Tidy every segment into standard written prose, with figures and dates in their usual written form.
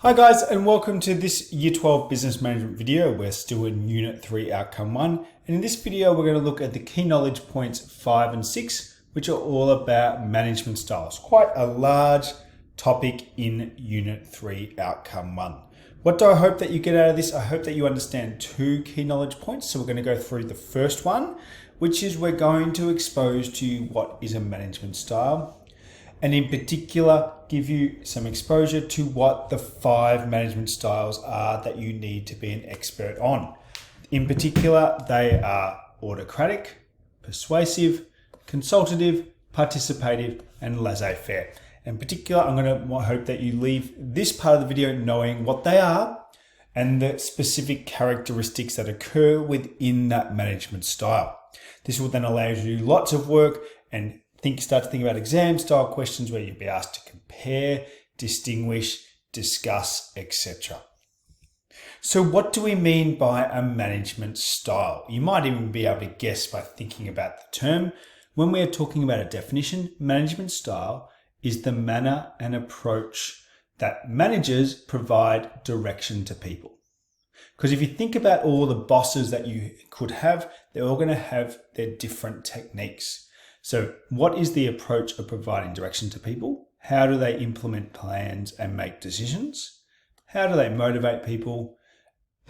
Hi guys, and welcome to this Year 12 Business Management video. We're still in Unit 3 Outcome 1. And in this video, we're going to look at the key knowledge points 5 and 6, which are all about management styles. Quite a large topic in Unit 3 Outcome 1. What do I hope that you get out of this? I hope that you understand two key knowledge points. So we're going to go through the first one, which is we're going to expose to you what is a management style. And in particular, give you some exposure to what the 5 management styles are that you need to be an expert on. In particular, they are autocratic, persuasive, consultative, participative, and laissez-faire. In particular, I'm going to hope that you leave this part of the video knowing what they are and the specific characteristics that occur within that management style. This will then allow you to do lots of work and start to think about exam style questions where you'll be asked to compare, distinguish, discuss, etc. So what do we mean by a management style? You might even be able to guess by thinking about the term. When we are talking about a definition, management style is the manner and approach that managers provide direction to people. Because if you think about all the bosses that you could have, they're all going to have their different techniques. So what is the approach of providing direction to people? How do they implement plans and make decisions? How do they motivate people,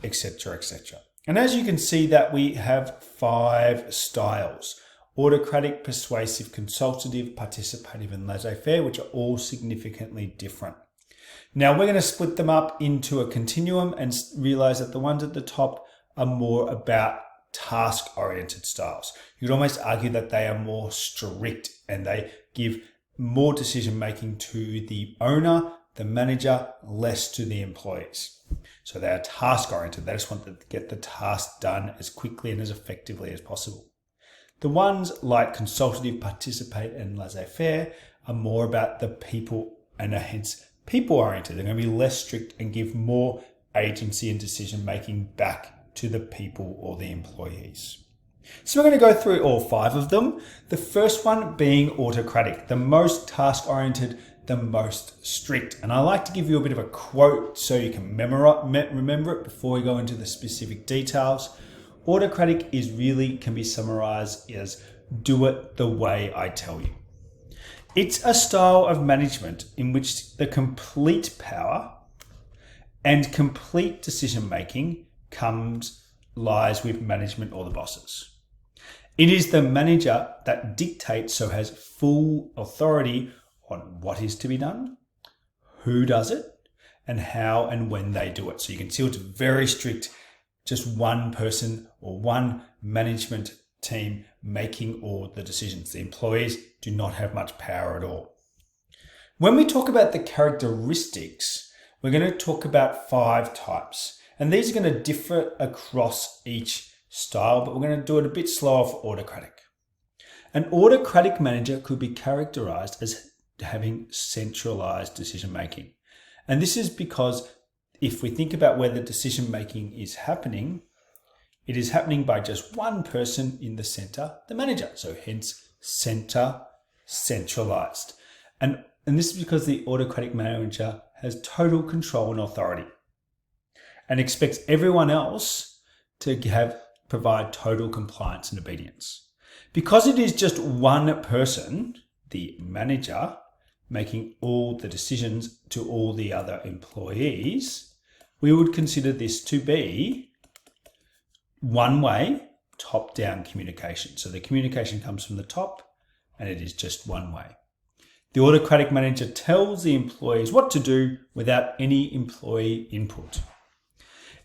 etc., etc. And as you can see that we have 5 styles: autocratic, persuasive, consultative, participative, and laissez-faire, which are all significantly different. Now we're going to split them up into a continuum and realize that the ones at the top are more about task-oriented styles. You could almost argue that they are more strict and they give more decision-making to the owner, the manager, less to the employees. So they are task-oriented. They just want to get the task done as quickly and as effectively as possible. The ones like consultative, participate, and laissez-faire are more about the people and are hence people-oriented. They're going to be less strict and give more agency and decision-making back to the people or the employees. So we're going to go through all 5 of them. The first one being autocratic, the most task-oriented, the most strict. And I like to give you a bit of a quote so you can remember it before we go into the specific details. Autocratic can be summarized as do it the way I tell you. It's a style of management in which the complete power and complete decision-making lies with management or the bosses. It is the manager that dictates, so has full authority on what is to be done, who does it, and how and when they do it. So you can see it's very strict, just one person or one management team making all the decisions. The employees do not have much power at all. When we talk about the characteristics, we're going to talk about 5 types. And these are going to differ across each style, but we're going to do it a bit slower for autocratic. An autocratic manager could be characterized as having centralized decision making. And this is because if we think about where the decision making is happening, it is happening by just one person in the center, the manager. So hence centralized. And this is because the autocratic manager has total control and authority and expects everyone else to provide total compliance and obedience. Because it is just one person, the manager, making all the decisions to all the other employees, we would consider this to be one-way, top-down communication. So the communication comes from the top and it is just one way. The autocratic manager tells the employees what to do without any employee input.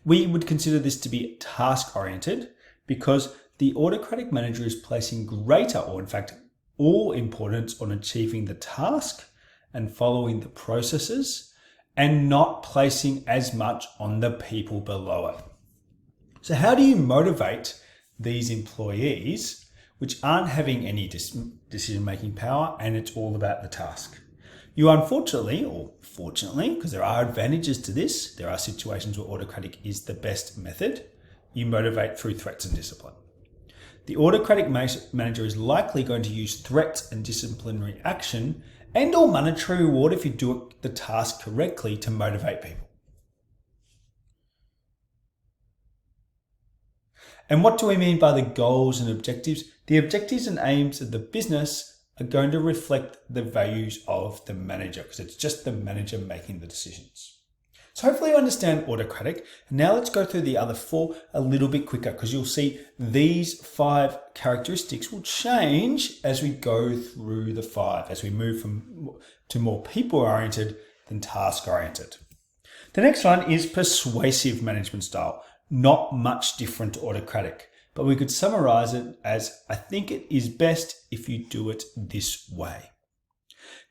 We would consider this to be task-oriented because the autocratic manager is placing greater, or in fact, all importance on achieving the task and following the processes and not placing as much on the people below it. So how do you motivate these employees which aren't having any decision-making power and it's all about the task? You unfortunately, or fortunately, because there are advantages to this, there are situations where autocratic is the best method, you motivate through threats and discipline. The autocratic manager is likely going to use threats and disciplinary action and or monetary reward if you do the task correctly to motivate people. And what do we mean by the goals and objectives? The objectives and aims of the business are going to reflect the values of the manager, because it's just the manager making the decisions. So hopefully you understand autocratic. And now let's go through the other 4 a little bit quicker, because you'll see these 5 characteristics will change as we go through the 5, as we move to more people-oriented than task-oriented. The next one is persuasive management style. Not much different to autocratic, but we could summarize it as, I think it is best if you do it this way.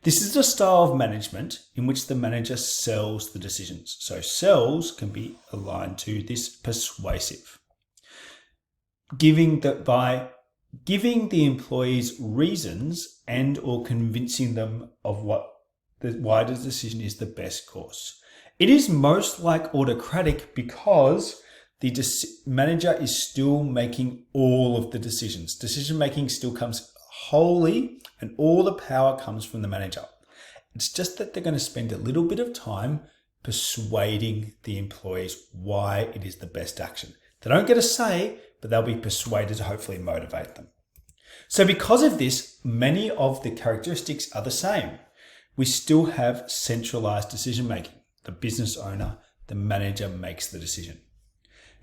This is a style of management in which the manager sells the decisions. So sells can be aligned to this persuasive. By giving the employees reasons and or convincing them of why the decision is the best course. It is most like autocratic because the manager is still making all of the decisions. Decision making still comes wholly, and all the power comes from the manager. It's just that they're going to spend a little bit of time persuading the employees why it is the best action. They don't get a say, but they'll be persuaded to hopefully motivate them. So because of this, many of the characteristics are the same. We still have centralized decision making. The business owner, the manager makes the decision.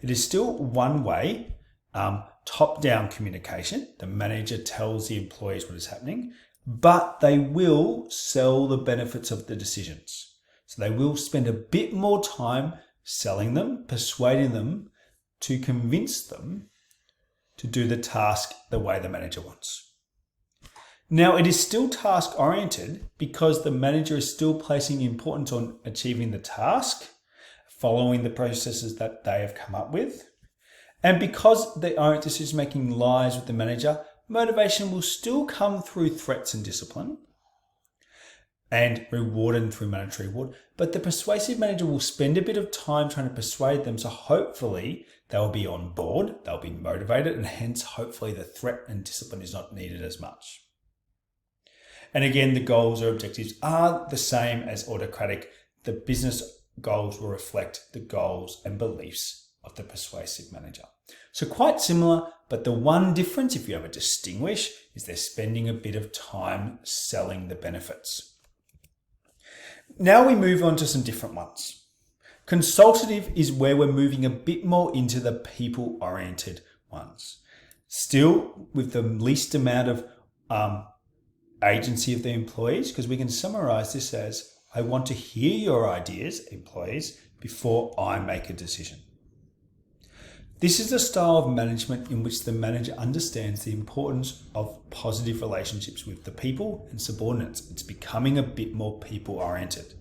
It is still one way, top-down communication. The manager tells the employees what is happening, but they will sell the benefits of the decisions. So they will spend a bit more time selling them, persuading them to convince them to do the task the way the manager wants. Now, it is still task-oriented because the manager is still placing importance on achieving the task, following the processes that they have come up with. And because the decision-making lies with the manager, motivation will still come through threats and discipline and rewarded through monetary reward. But the persuasive manager will spend a bit of time trying to persuade them, so hopefully they'll be on board, they'll be motivated, and hence hopefully the threat and discipline is not needed as much. And again, the goals or objectives are the same as autocratic. The business goals will reflect the goals and beliefs of the persuasive manager. So quite similar, but the one difference, if you ever distinguish, is they're spending a bit of time selling the benefits. Now we move on to some different ones. Consultative is where we're moving a bit more into the people-oriented ones. Still with the least amount of agency of the employees, because we can summarize this as, I want to hear your ideas, employees, before I make a decision. This is a style of management in which the manager understands the importance of positive relationships with the people and subordinates. It's becoming a bit more people-oriented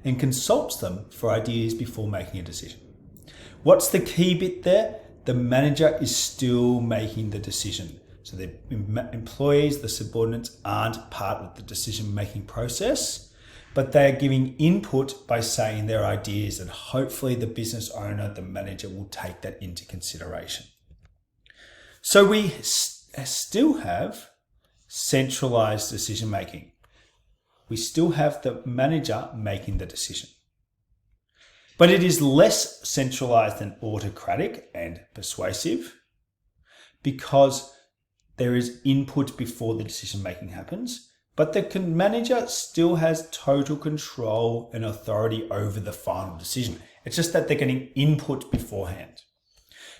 and consults them for ideas before making a decision. What's the key bit there? The manager is still making the decision. So the employees, the subordinates, aren't part of the decision-making process, but they are giving input by saying their ideas, and hopefully the business owner, the manager, will take that into consideration. So we still have centralized decision-making. We still have the manager making the decision. But it is less centralized than autocratic and persuasive because there is input before the decision-making happens. But the manager still has total control and authority over the final decision. It's just that they're getting input beforehand.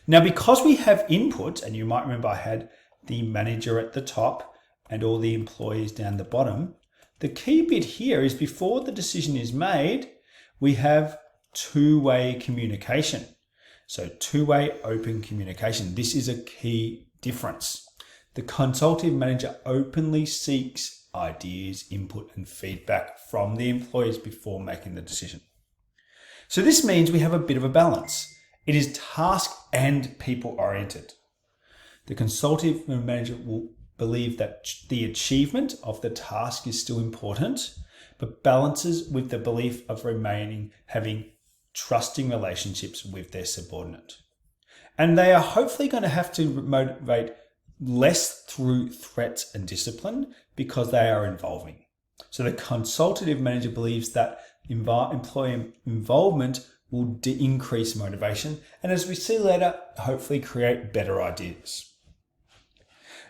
Now, because we have input, and you might remember I had the manager at the top and all the employees down the bottom, the key bit here is before the decision is made, we have two-way communication. So two-way open communication. This is a key difference. The consultative manager openly seeks ideas, input, and feedback from the employees before making the decision. So this means we have a bit of a balance. It is task and people-oriented. The consultative manager will believe that the achievement of the task is still important, but balances with the belief of having trusting relationships with their subordinate. And they are hopefully going to have to motivate less through threats and discipline because they are involving. So the consultative manager believes that employee involvement will increase motivation, and as we see later, hopefully create better ideas.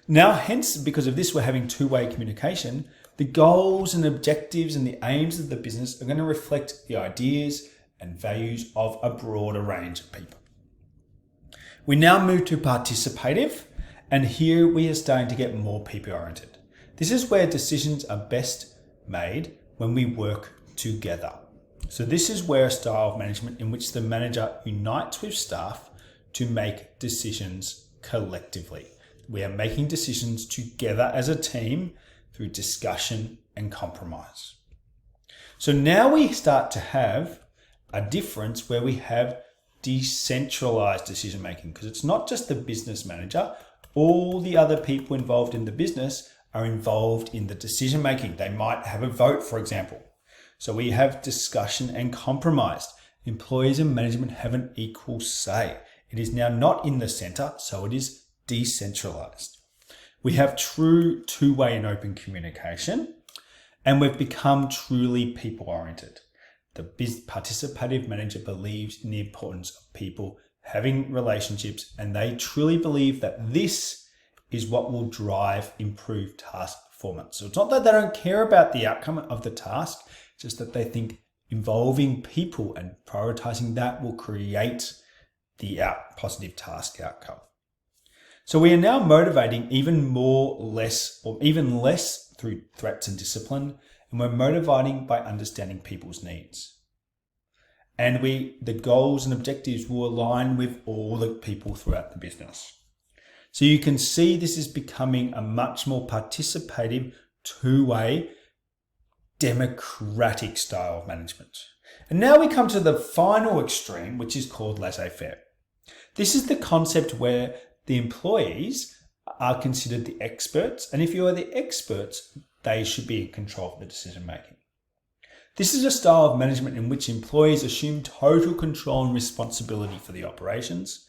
Now, hence, because of this, we're having two-way communication. The goals and objectives and the aims of the business are going to reflect the ideas and values of a broader range of people. We now move to participative, and here we are starting to get more people-oriented. This is where decisions are best made when we work together. So this is where a style of management in which the manager unites with staff to make decisions collectively. We are making decisions together as a team through discussion and compromise. So now we start to have a difference where we have decentralized decision making, because it's not just the business manager. All the other people involved in the business are involved in the decision making. They might have a vote, for example. So we have discussion and compromise. Employees and management have an equal say. It is now not in the center, so it is decentralized. We have true two-way and open communication, and we've become truly people-oriented. The participative manager believes in the importance of people having relationships, and they truly believe that this is what will drive improved task performance. So it's not that they don't care about the outcome of the task, it's just that they think involving people and prioritizing that will create the positive task outcome. So we are now motivating even less through threats and discipline, and we're motivating by understanding people's needs. And the goals and objectives will align with all the people throughout the business. So you can see this is becoming a much more participative, two-way, democratic style of management. And now we come to the final extreme, which is called laissez-faire. This is the concept where the employees are considered the experts, and if you are the experts, they should be in control of the decision making. This is a style of management in which employees assume total control and responsibility for the operations.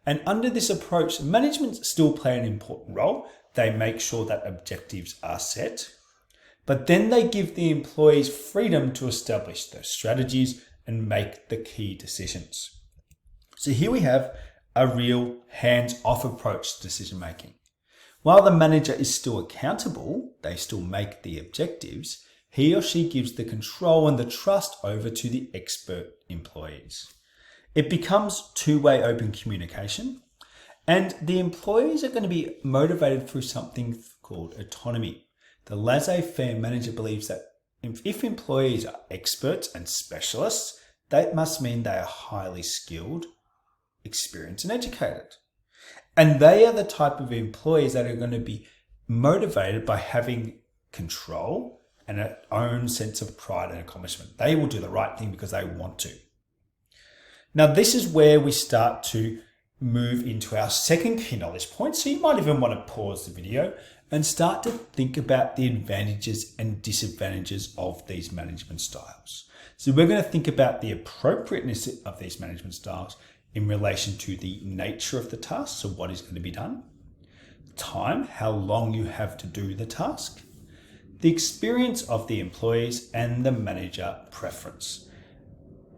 And under this approach, management still play an important role. They make sure that objectives are set, but then they give the employees freedom to establish those strategies and make the key decisions. So here we have a real hands-off approach to decision making. While the manager is still accountable, they still make the objectives, he or she gives the control and the trust over to the expert employees. It becomes two-way open communication, and the employees are going to be motivated through something called autonomy. The laissez-faire manager believes that if employees are experts and specialists, that must mean they are highly skilled, experienced, and educated. And they are the type of employees that are going to be motivated by having control and an own sense of pride and accomplishment. They will do the right thing because they want to. Now, this is where we start to move into our second key knowledge point. So you might even want to pause the video and start to think about the advantages and disadvantages of these management styles. So we're going to think about the appropriateness of these management styles in relation to the nature of the task, so what is going to be done, time, how long you have to do the task, the experience of the employees, and the manager preference.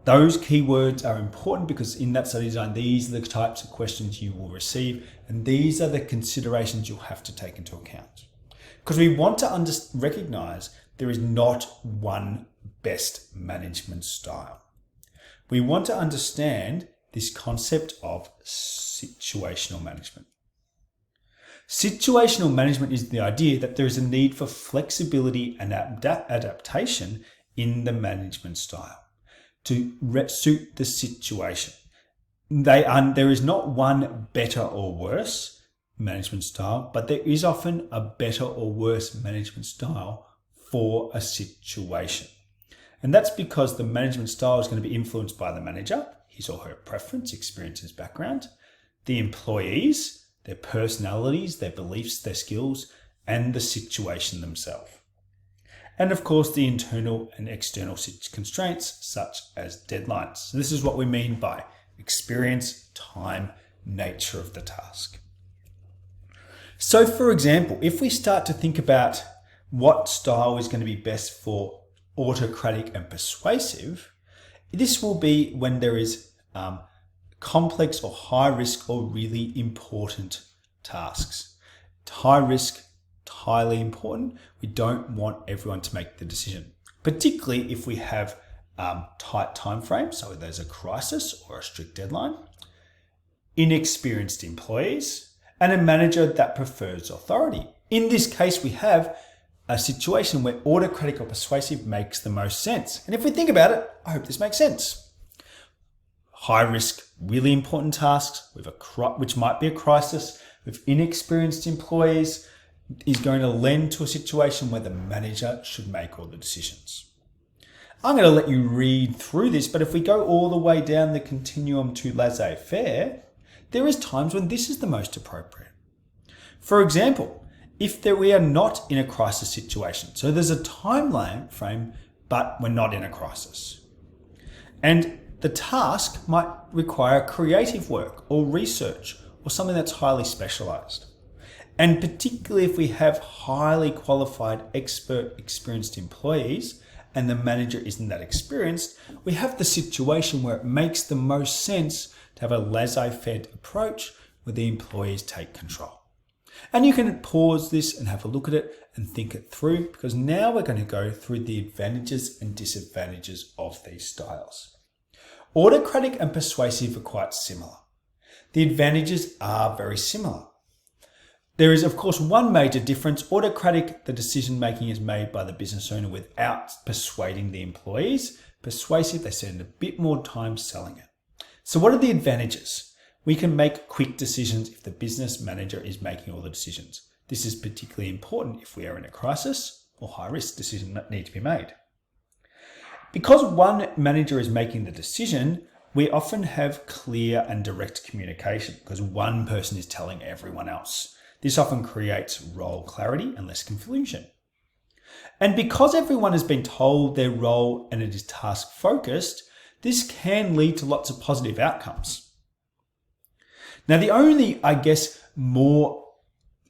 Those keywords are important because in that study design, these are the types of questions you will receive, and these are the considerations you'll have to take into account. Because we want to recognize there is not one best management style. We want to understand this concept of situational management. Situational management is the idea that there is a need for flexibility and adaptation in the management style to suit the situation. There is not one better or worse management style, but there is often a better or worse management style for a situation. And that's because the management style is going to be influenced by the manager, his or her preference, experiences, background, the employees, their personalities, their beliefs, their skills, and the situation themselves. And of course, the internal and external constraints, such as deadlines. So this is what we mean by experience, time, nature of the task. So for example, if we start to think about what style is going to be best for autocratic and persuasive, This will be when there is complex or high risk or really important tasks. High risk, highly important. We don't want everyone to make the decision, particularly if we have tight time frames, so there's a crisis or a strict deadline, inexperienced employees, and a manager that prefers authority. In this case, we have a situation where autocratic or persuasive makes the most sense. And if we think about it, I hope this makes sense. High risk, really important tasks with which might be a crisis with inexperienced employees is going to lend to a situation where the manager should make all the decisions. I'm going to let you read through this, but if we go all the way down the continuum to laissez-faire, there is times when this is the most appropriate. For example, if we are not in a crisis situation, so there's a time frame, but we're not in a crisis. And the task might require creative work or research or something that's highly specialized. And particularly if we have highly qualified, experienced employees and the manager isn't that experienced, we have the situation where it makes the most sense to have a laissez-faire approach where the employees take control. And you can pause this and have a look at it and think it through, because now we're going to go through the advantages and disadvantages of these styles. Autocratic and persuasive are quite similar. The advantages are very similar. There is, of course, one major difference. Autocratic, the decision making is made by the business owner without persuading the employees. Persuasive, they spend a bit more time selling it. So what are the advantages? We can make quick decisions if the business manager is making all the decisions. This is particularly important if we are in a crisis or high risk decision that need to be made. Because one manager is making the decision, we often have clear and direct communication because one person is telling everyone else. This often creates role clarity and less confusion. And because everyone has been told their role and it is task focused, this can lead to lots of positive outcomes. Now, the only, more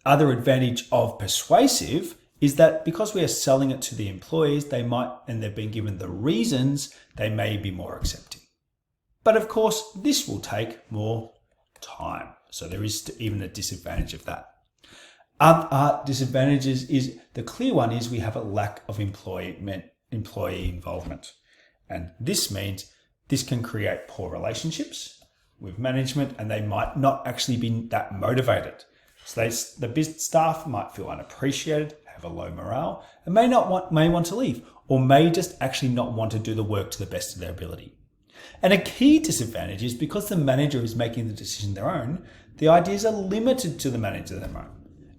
other advantage of persuasive is that because we are selling it to the employees, and they've been given the reasons, they may be more accepting. But of course, this will take more time. So there is even a disadvantage of that. Other disadvantages is, the clear one is we have a lack of employee involvement. And this means this can create poor relationships with management, and they might not actually be that motivated. So the business staff might feel unappreciated, have a low morale, and may want to leave, or may just actually not want to do the work to the best of their ability. And a key disadvantage is because the manager is making the decision their own, the ideas are limited to the manager their own.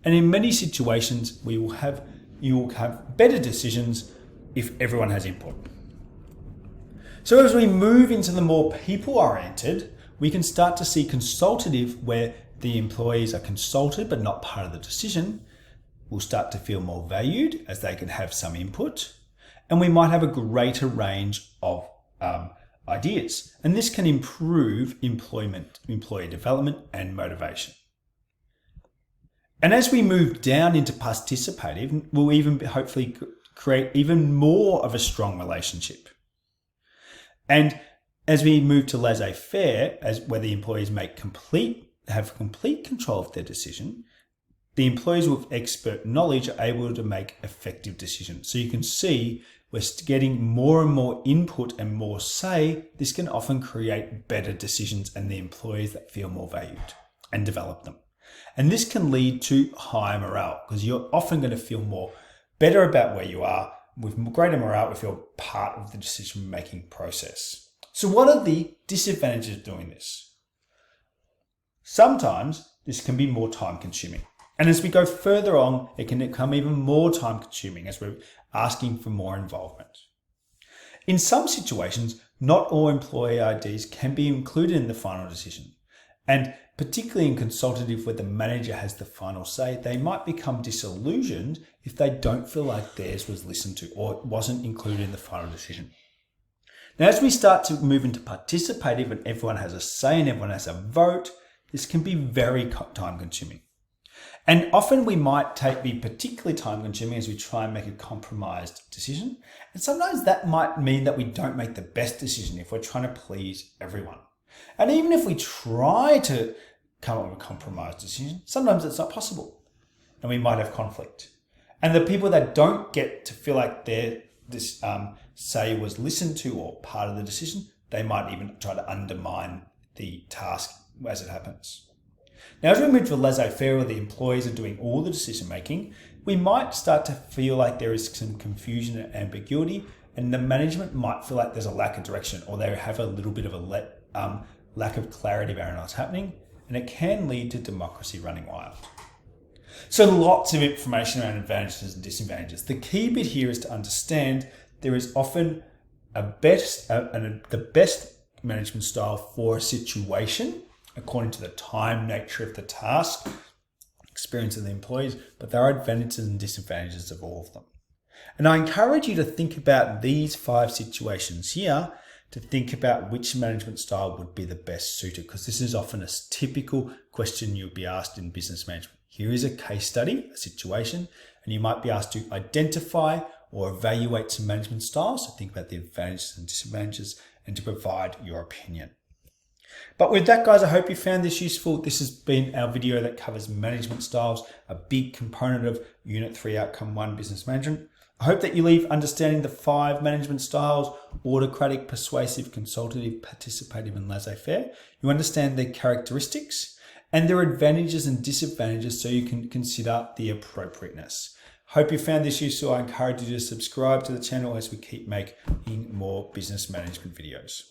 And in many situations, you will have better decisions if everyone has input. So as we move into the more people-oriented, we can start to see consultative, where the employees are consulted but not part of the decision. Will start to feel more valued as they can have some input. And we might have a greater range of ideas. And this can improve employee development and motivation. And as we move down into participative, we'll even hopefully create even more of a strong relationship. And as we move to laissez-faire, where the employees have complete control of their decision, the employees with expert knowledge are able to make effective decisions. So you can see we're getting more and more input and more say. This can often create better decisions and the employees that feel more valued and develop them. And this can lead to higher morale because you're often going to feel better about where you are, with greater morale if you're part of the decision-making process. So what are the disadvantages of doing this? Sometimes this can be more time-consuming. And as we go further on, it can become even more time-consuming as we're asking for more involvement. In some situations, not all employee ideas can be included in the final decision. And particularly in consultative, where the manager has the final say, they might become disillusioned if they don't feel like theirs was listened to or wasn't included in the final decision. Now, as we start to move into participative and everyone has a say and everyone has a vote, this can be very time consuming. And often we might be particularly time consuming as we try and make a compromised decision. And sometimes that might mean that we don't make the best decision if we're trying to please everyone. And even if we try to come up with a compromised decision, sometimes it's not possible and we might have conflict. And the people that don't get to feel like their say was listened to or part of the decision, they might even try to undermine the task as it happens. Now, as we move to laissez-faire, where the employees are doing all the decision making, we might start to feel like there is some confusion and ambiguity, and the management might feel like there's a lack of direction, or they have a little bit of a lack of clarity about what's happening, and it can lead to democracy running wild. So lots of information around advantages and disadvantages. The key bit here is to understand there is often the best management style for a situation according to the time, nature of the task, experience of the employees, but there are advantages and disadvantages of all of them. And I encourage you to think about these 5 situations here to think about which management style would be the best suited, because this is often a typical question you'll be asked in business management. Here is a case study, a situation, and you might be asked to identify or evaluate some management styles. So think about the advantages and disadvantages and to provide your opinion. But with that, guys, I hope you found this useful. This has been our video that covers management styles, a big component of Unit 3 Outcome 1 Business Management. I hope that you leave understanding the 5 management styles: autocratic, persuasive, consultative, participative, and laissez-faire. You understand their characteristics and their advantages and disadvantages so you can consider the appropriateness. Hope you found this useful. I encourage you to subscribe to the channel as we keep making more business management videos.